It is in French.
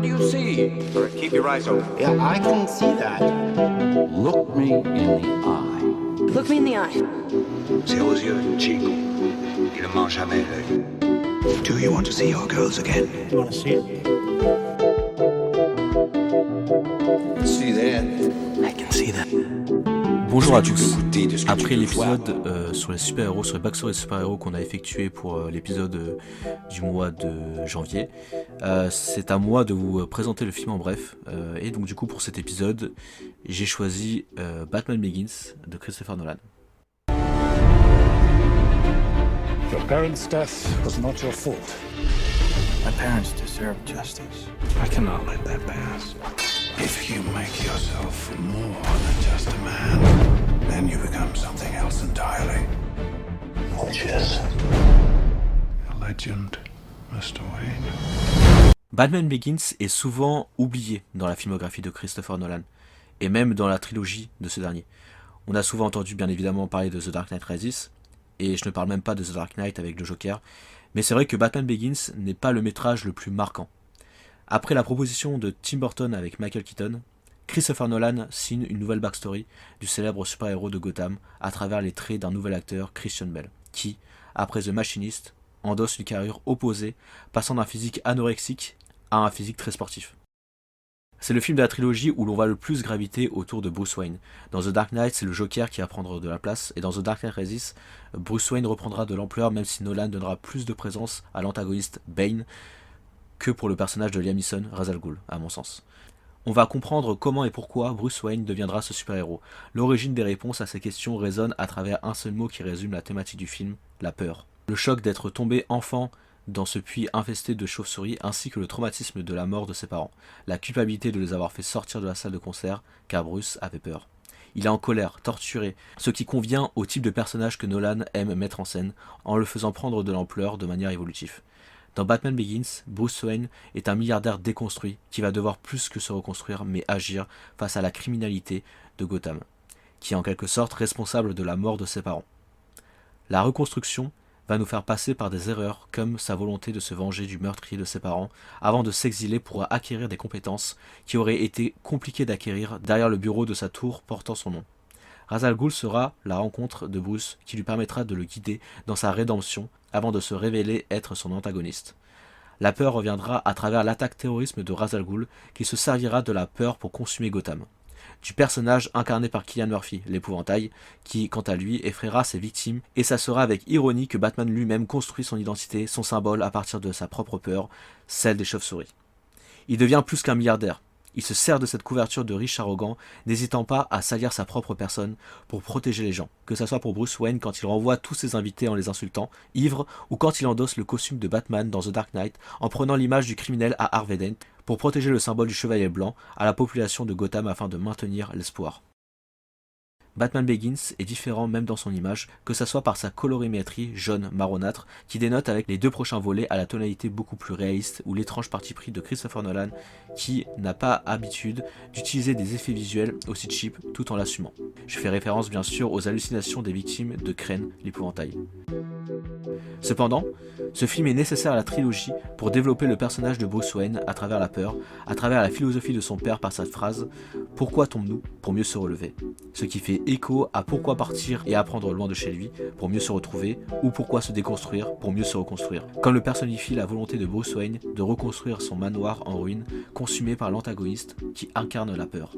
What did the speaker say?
What do you see? All right, keep your eyes open. Yeah, I can see that. Look me in the eye. Look me in the eye. C'est aux yeux, Chico. Il ne ment jamais, l'œil. Do you want to see your girls again? You want to see it? See that? I can see that. Bonjour à tous. Après l'épisode sur les super-héros, sur les backstories des super-héros qu'on a effectué pour l'épisode du mois de janvier, c'est à moi de vous présenter le film en bref. Et donc du coup pour cet épisode, j'ai choisi Batman Begins de Christopher Nolan. Your parents' death was not your fault. My parents deserve justice. I cannot let that pass. If you make yourself more than just a man, then you become something else entirely. Which is a legend, Mr. Wayne. Batman Begins est souvent oublié dans la filmographie de Christopher Nolan, et même dans la trilogie de ce dernier. On a souvent entendu bien évidemment parler de The Dark Knight Rises, et je ne parle même pas de The Dark Knight avec le Joker, mais c'est vrai que Batman Begins n'est pas le métrage le plus marquant. Après la proposition de Tim Burton avec Michael Keaton, Christopher Nolan signe une nouvelle backstory du célèbre super-héros de Gotham à travers les traits d'un nouvel acteur, Christian Bale, qui, après The Machinist, endosse une carrure opposée, passant d'un physique anorexique à un physique très sportif. C'est le film de la trilogie où l'on va le plus graviter autour de Bruce Wayne. Dans The Dark Knight, c'est le Joker qui va prendre de la place, et dans The Dark Knight Rises, Bruce Wayne reprendra de l'ampleur même si Nolan donnera plus de présence à l'antagoniste Bane que pour le personnage de Liam Neeson, Ra's al Ghul, à mon sens. On va comprendre comment et pourquoi Bruce Wayne deviendra ce super-héros. L'origine des réponses à ces questions résonne à travers un seul mot qui résume la thématique du film, la peur. Le choc d'être tombé enfant dans ce puits infesté de chauves-souris ainsi que le traumatisme de la mort de ses parents. La culpabilité de les avoir fait sortir de la salle de concert car Bruce avait peur. Il est en colère, torturé, ce qui convient au type de personnage que Nolan aime mettre en scène en le faisant prendre de l'ampleur de manière évolutive. Dans Batman Begins, Bruce Wayne est un milliardaire déconstruit qui va devoir plus que se reconstruire mais agir face à la criminalité de Gotham, qui est en quelque sorte responsable de la mort de ses parents. La reconstruction va nous faire passer par des erreurs comme sa volonté de se venger du meurtrier de ses parents avant de s'exiler pour acquérir des compétences qui auraient été compliquées d'acquérir derrière le bureau de sa tour portant son nom. Ra's al Ghul sera la rencontre de Bruce qui lui permettra de le guider dans sa rédemption avant de se révéler être son antagoniste. La peur reviendra à travers l'attaque terrorisme de Ra's al Ghul qui se servira de la peur pour consumer Gotham. Du personnage incarné par Cillian Murphy, l'épouvantail, qui, quant à lui, effraiera ses victimes, et ça sera avec ironie que Batman lui-même construit son identité, son symbole à partir de sa propre peur, celle des chauves-souris. Il devient plus qu'un milliardaire. Il se sert de cette couverture de riche arrogant, n'hésitant pas à salir sa propre personne pour protéger les gens, que ce soit pour Bruce Wayne quand il renvoie tous ses invités en les insultant, ivre, ou quand il endosse le costume de Batman dans The Dark Knight en prenant l'image du criminel à Harvey Dent pour protéger le symbole du chevalier blanc à la population de Gotham afin de maintenir l'espoir. Batman Begins est différent même dans son image, que ce soit par sa colorimétrie jaune marronâtre qui dénote avec les deux prochains volets à la tonalité beaucoup plus réaliste ou l'étrange parti pris de Christopher Nolan qui n'a pas habitude d'utiliser des effets visuels aussi cheap tout en l'assumant. Je fais référence bien sûr aux hallucinations des victimes de Crane, l'épouvantail. Cependant, ce film est nécessaire à la trilogie pour développer le personnage de Bruce Wayne à travers la peur, à travers la philosophie de son père par cette phrase « Pourquoi tombons-nous pour mieux se relever ?» Ce qui fait écho à pourquoi partir et apprendre loin de chez lui pour mieux se retrouver ou pourquoi se déconstruire pour mieux se reconstruire. Comme le personnifie la volonté de Bruce Wayne de reconstruire son manoir en ruine consumé par l'antagoniste qui incarne la peur.